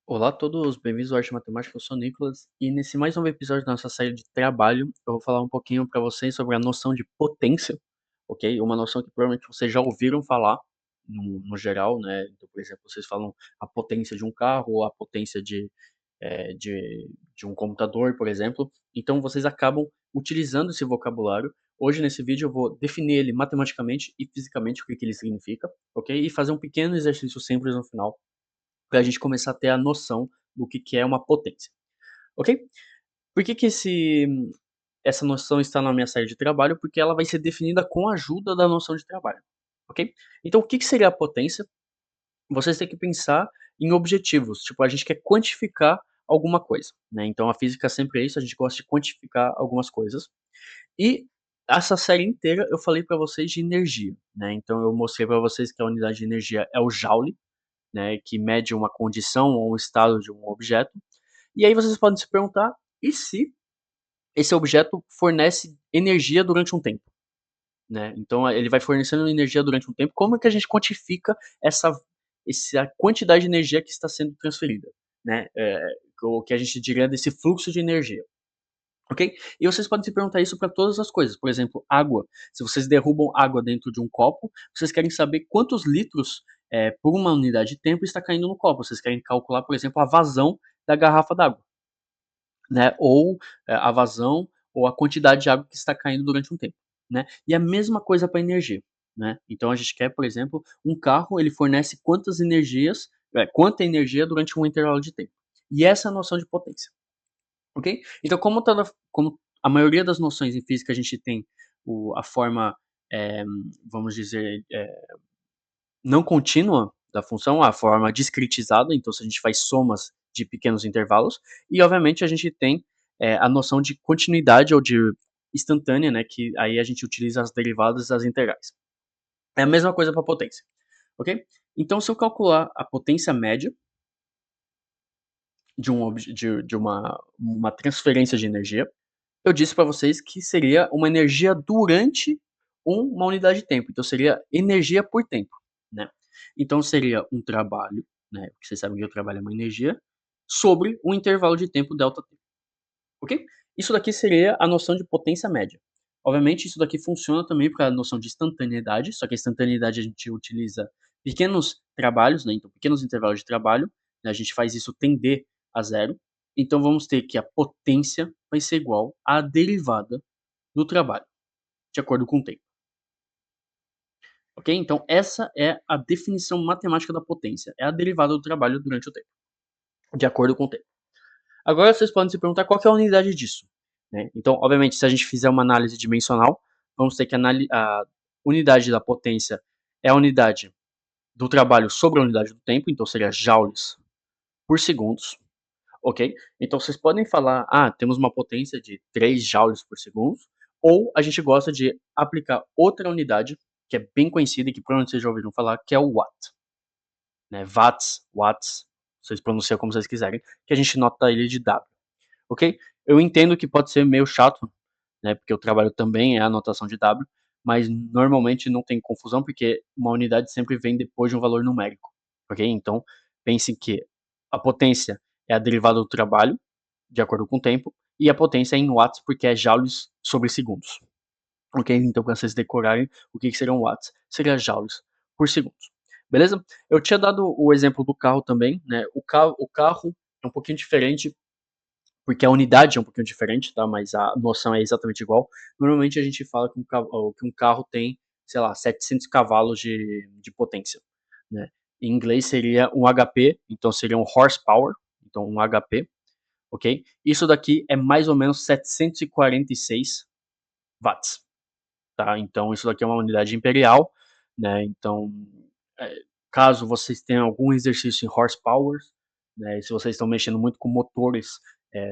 Olá a todos, bem-vindos ao Arte Matemática, eu sou o Nicolas e nesse mais novo episódio da nossa série de trabalho eu vou falar um pouquinho para vocês sobre a noção de potência, ok? Uma noção que provavelmente vocês já ouviram falar no geral, né? Então, por exemplo, vocês falam a potência de um carro ou a potência de um computador, por exemplo. Então vocês acabam utilizando esse vocabulário. Hoje nesse vídeo eu vou definir ele matematicamente e fisicamente, o que ele significa, ok? E fazer um pequeno exercício simples no final para a gente começar a ter a noção do que é uma potência, ok? Por que essa noção está na minha série de trabalho? Porque ela vai ser definida com a ajuda da noção de trabalho, ok? Então, o que seria a potência? Vocês têm que pensar em objetivos, tipo, a gente quer quantificar alguma coisa, né? Então, a física sempre é isso, a gente gosta de quantificar algumas coisas. E essa série inteira eu falei para vocês de energia, né? Então, eu mostrei para vocês que a unidade de energia é o Joule, né, que mede uma condição ou um estado de um objeto. E aí vocês podem se perguntar: e se esse objeto fornece energia durante um tempo? Né? Então ele vai fornecendo energia durante um tempo. Como é que a gente quantifica essa quantidade de energia que está sendo transferida? Né? O que a gente diria desse fluxo de energia. Ok? E vocês podem se perguntar isso para todas as coisas. Por exemplo, água. Se vocês derrubam água dentro de um copo, vocês querem saber quantos litros por uma unidade de tempo está caindo no copo. Vocês querem calcular, por exemplo, a vazão da garrafa d'água, né? Ou a vazão ou a quantidade de água que está caindo durante um tempo, né? E a mesma coisa para energia, né? Então a gente quer, por exemplo, um carro, ele fornece quanta energia durante um intervalo de tempo. E essa é a noção de potência. Ok? Então, como a maioria das noções em física a gente tem a forma, vamos dizer, não contínua da função, a forma discretizada, então se a gente faz somas de pequenos intervalos, e obviamente a gente tem a noção de continuidade ou de instantânea, né, que aí a gente utiliza as derivadas das integrais. É a mesma coisa para potência, ok? Então, se eu calcular a potência média de uma transferência de energia, eu disse para vocês que seria uma energia durante uma unidade de tempo, então seria energia por tempo, né. Então seria um trabalho, né, porque vocês sabem que o trabalho é uma energia, sobre um intervalo de tempo delta t, ok? Isso daqui seria a noção de potência média. Obviamente isso daqui funciona também para a noção de instantaneidade, só que a instantaneidade a gente utiliza pequenos trabalhos, né, então pequenos intervalos de trabalho, né, a gente faz isso tender a zero. Então vamos ter que a potência vai ser igual à derivada do trabalho, de acordo com o tempo. Ok? Então essa é a definição matemática da potência, é a derivada do trabalho durante o tempo, de acordo com o tempo. Agora vocês podem se perguntar qual que é a unidade disso, né? Então, obviamente, se a gente fizer uma análise dimensional, vamos ter que a unidade da potência é a unidade do trabalho sobre a unidade do tempo, então seria joules por segundos, ok? Então vocês podem falar, temos uma potência de 3 joules por segundo, ou a gente gosta de aplicar outra unidade, que é bem conhecida e que provavelmente vocês já ouviram falar, que é o watt, né? Watts, vocês pronunciam como vocês quiserem, que a gente nota ele de W, ok? Eu entendo que pode ser meio chato, né? Porque o trabalho também é a notação de W, mas normalmente não tem confusão, porque uma unidade sempre vem depois de um valor numérico, ok? Então, pense que a potência é a derivada do trabalho, de acordo com o tempo, e a potência é em watts, porque é joules sobre segundos, ok? Então, para vocês decorarem o que seriam watts, seria joules por segundo, beleza? Eu tinha dado o exemplo do carro também, né? O carro é um pouquinho diferente, porque a unidade é um pouquinho diferente, tá? Mas a noção é exatamente igual. Normalmente a gente fala que um carro tem, sei lá, 700 cavalos de potência, né? Em inglês seria um HP, então seria um horsepower, então um HP, ok? Isso daqui é mais ou menos 746 watts, tá? Então isso daqui é uma unidade imperial, né? Então, é, caso vocês tenham algum exercício em horsepower, né? E se vocês estão mexendo muito com motores,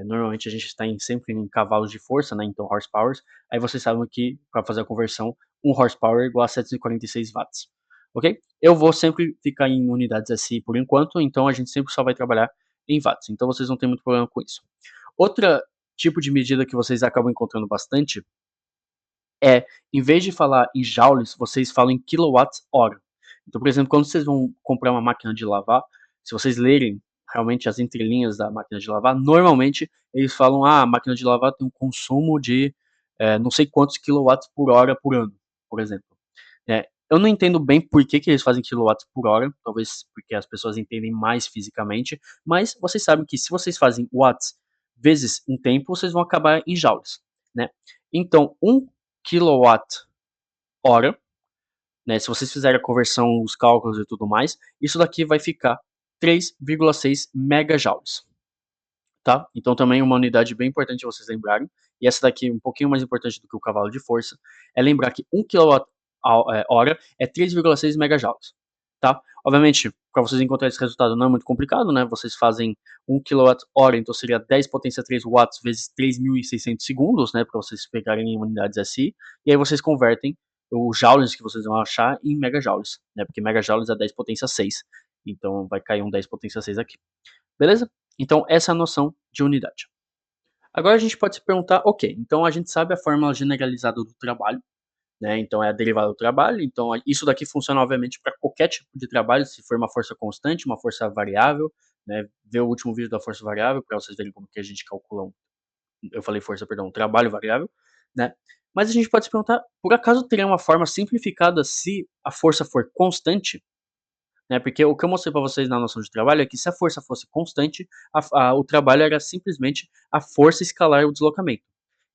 normalmente a gente está sempre em cavalos de força, né? Então horsepower, aí vocês sabem que para fazer a conversão, um horsepower é igual a 746 watts, ok? Eu vou sempre ficar em unidades SI por enquanto, então a gente sempre só vai trabalhar em watts, então vocês não têm muito problema com isso. Outra tipo de medida que vocês acabam encontrando bastante em vez de falar em joules, vocês falam em quilowatts-hora. Então, por exemplo, quando vocês vão comprar uma máquina de lavar, se vocês lerem realmente as entrelinhas da máquina de lavar, normalmente eles falam: "Ah, a máquina de lavar tem um consumo de, não sei quantos quilowatts por hora por ano", por exemplo. Eu não entendo bem por que que eles fazem quilowatts por hora, talvez porque as pessoas entendem mais fisicamente, mas vocês sabem que se vocês fazem watts vezes um tempo, vocês vão acabar em joules, né. Então 1 kWh, né, se vocês fizerem a conversão, os cálculos e tudo mais, isso daqui vai ficar 3,6 megajoules, tá? Então também uma unidade bem importante de vocês lembrarem, e essa daqui um pouquinho mais importante do que o cavalo de força, é lembrar que 1 kWh é 3,6 megajoules, tá? Obviamente, para vocês encontrarem esse resultado não é muito complicado, né? Vocês fazem 1 kWh, então seria 10 potência 3 watts vezes 3.600 segundos, né? Para vocês pegarem em unidades SI, e aí vocês convertem os joules que vocês vão achar em megajoules, né? Porque megajoules é 10 potência 6, então vai cair um 10 potência 6 aqui. Beleza? Então essa é a noção de unidade. Agora a gente pode se perguntar, ok, então a gente sabe a fórmula generalizada do trabalho, né? Então é a derivada do trabalho. Então isso daqui funciona obviamente para qualquer tipo de trabalho, se for uma força constante, uma força variável, né? Vê o último vídeo da força variável para vocês verem como que a gente calcula eu falei força, perdão, um trabalho variável, né? Mas a gente pode se perguntar, por acaso teria uma forma simplificada se a força for constante? Né, porque o que eu mostrei para vocês na noção de trabalho é que se a força fosse constante, o trabalho era simplesmente a força escalar o deslocamento.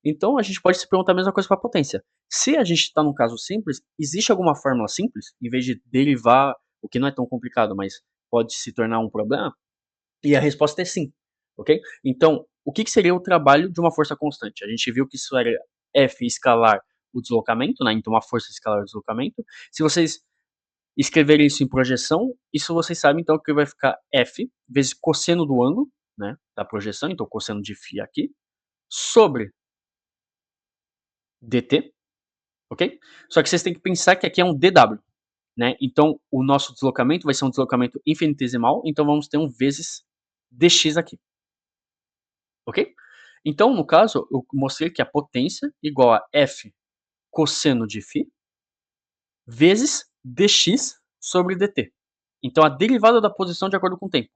Então a gente pode se perguntar a mesma coisa para a potência. Se a gente está num caso simples, existe alguma fórmula simples, em vez de derivar, o que não é tão complicado, mas pode se tornar um problema? E a resposta é sim, ok? Então, o que seria o trabalho de uma força constante? A gente viu que isso era F escalar o deslocamento, né? Então, a força escalar o deslocamento. Se vocês escrever isso em projeção, isso vocês sabem então que vai ficar F vezes cosseno do ângulo, né, da projeção, então cosseno de φ aqui, sobre dt, ok? Só que vocês têm que pensar que aqui é um dw, né, então o nosso deslocamento vai ser um deslocamento infinitesimal, então vamos ter um vezes dx aqui, ok? Então, no caso, eu mostrei que a potência igual a F cosseno de φ vezes dx sobre dt. Então a derivada da posição de acordo com o tempo.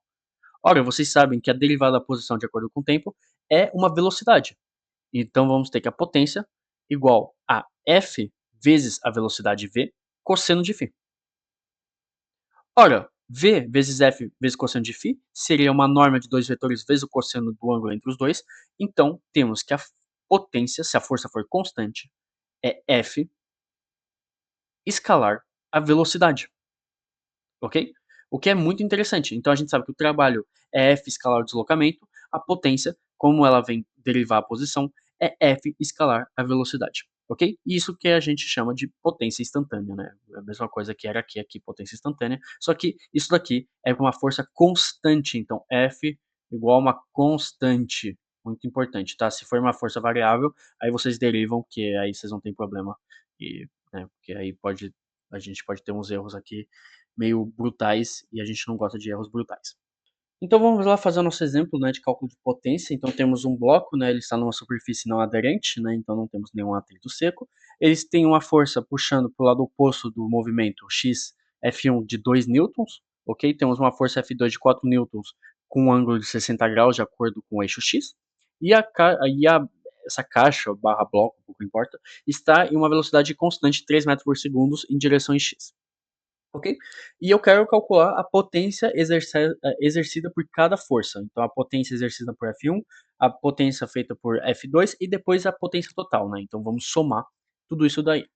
Ora, vocês sabem que a derivada da posição de acordo com o tempo é uma velocidade. Então vamos ter que a potência igual a F vezes a velocidade v cosseno de φ. Ora, v vezes F vezes cosseno de φ seria uma norma de dois vetores vezes o cosseno do ângulo entre os dois. Então temos que a potência, se a força for constante, é F escalar a velocidade. Ok? O que é muito interessante. Então a gente sabe que o trabalho é F escalar o deslocamento, a potência, como ela vem derivar a posição, é F escalar a velocidade. Ok? Isso que a gente chama de potência instantânea, né? É a mesma coisa que era aqui, potência instantânea. Só que isso daqui é uma força constante. Então F igual a uma constante. Muito importante, tá? Se for uma força variável, aí vocês derivam, que aí vocês não tem problema. E, né, porque aí a gente pode ter uns erros aqui meio brutais e a gente não gosta de erros brutais. Então vamos lá fazer o nosso exemplo, né, de cálculo de potência. Então temos um bloco, né, ele está numa superfície não aderente, né, então não temos nenhum atrito seco. Eles têm uma força puxando para o lado oposto do movimento x F1 de 2 newtons, ok? Temos uma força F2 de 4 newtons com um ângulo de 60 graus de acordo com o eixo x. E, essa caixa barra bloco, pouco importa, está em uma velocidade constante de 3 metros por segundo em direção em x. Ok? E eu quero calcular a potência exercida por cada força. Então, a potência exercida por F1, a potência feita por F2 e depois a potência total, né? Então, vamos somar tudo isso daí,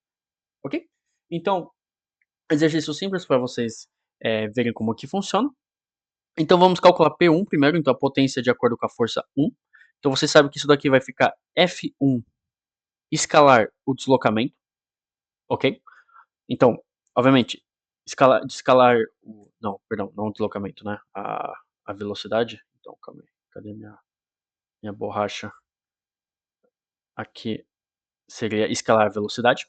ok? Então, exercício simples para vocês verem como que funciona. Então, vamos calcular P1 primeiro, então a potência de acordo com a força 1. Então, você sabe que isso daqui vai ficar F1 escalar o deslocamento, ok? Então, obviamente, escalar o não, perdão, não o deslocamento, né, a velocidade. Então, calma aí, cadê minha borracha? Aqui seria escalar a velocidade,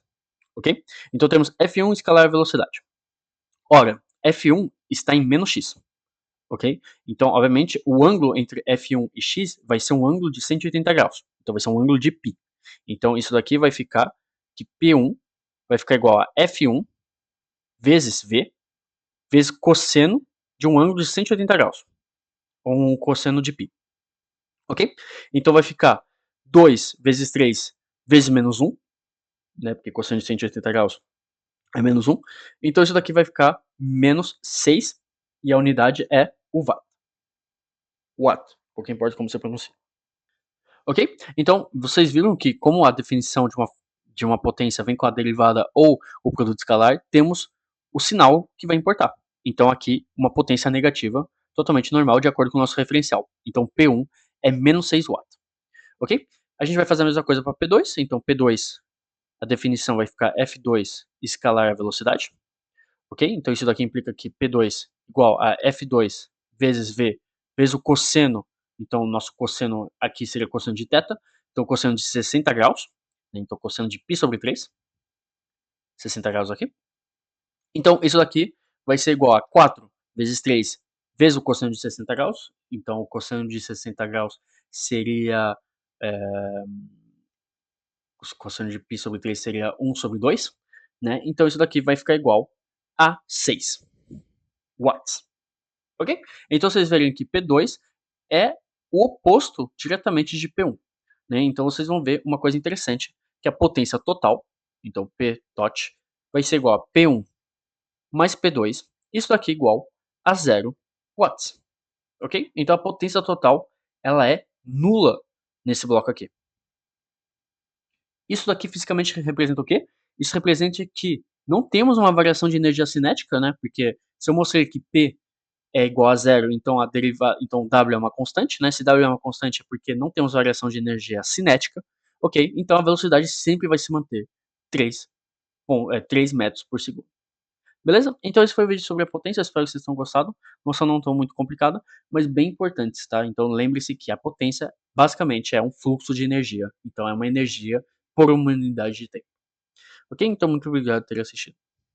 ok? Então temos F1 escalar a velocidade. Ora, F1 está em menos x, ok? Então, obviamente, o ângulo entre F1 e x vai ser um ângulo de 180 graus. Então vai ser um ângulo de π. Então isso daqui vai ficar que P1 vai ficar igual a F1 vezes v vezes cosseno de um ângulo de 180 graus, um cosseno de π, ok? Então vai ficar 2 vezes 3 vezes menos 1, né, porque cosseno de 180 graus é menos 1. Então isso daqui vai ficar menos 6 e a unidade é o watt. Watt, pouco importa como você pronuncia. Ok? Então, vocês viram que como a definição de uma potência vem com a derivada ou o produto escalar, temos o sinal que vai importar. Então aqui, uma potência negativa, totalmente normal, de acordo com o nosso referencial. Então P1 é menos 6 watts. Ok? A gente vai fazer a mesma coisa para P2. Então P2, a definição vai ficar F2 escalar a velocidade. Ok? Então isso daqui implica que P2 igual a F2 vezes V vezes o cosseno. Então o nosso cosseno aqui seria cosseno de θ. Então cosseno de 60 graus. Né? Então cosseno de π sobre 3. 60 graus aqui. Então isso daqui vai ser igual a 4 vezes 3 vezes o cosseno de 60 graus. Então o cosseno de 60 graus seria... o cosseno de π sobre 3 seria 1 sobre 2. Né? Então isso daqui vai ficar igual a 6 watts. Ok? Então vocês verem que P2 é o oposto diretamente de P1. Né? Então vocês vão ver uma coisa interessante, que a potência total, então P tot, vai ser igual a P1 mais P2, isso daqui igual a 0 watts. Ok? Então a potência total ela é nula nesse bloco aqui. Isso daqui fisicamente representa o quê? Isso representa que não temos uma variação de energia cinética, né? Porque se eu mostrei que P é igual a zero, então então W é uma constante, né? Se W é uma constante é porque não temos variação de energia cinética, ok? Então a velocidade sempre vai se manter 3 metros por segundo. Beleza? Então esse foi o vídeo sobre a potência, espero que vocês tenham gostado. Noção não tão muito complicada, mas bem importante, tá? Então lembre-se que a potência basicamente é um fluxo de energia, então é uma energia por uma unidade de tempo. Ok? Então muito obrigado por ter assistido.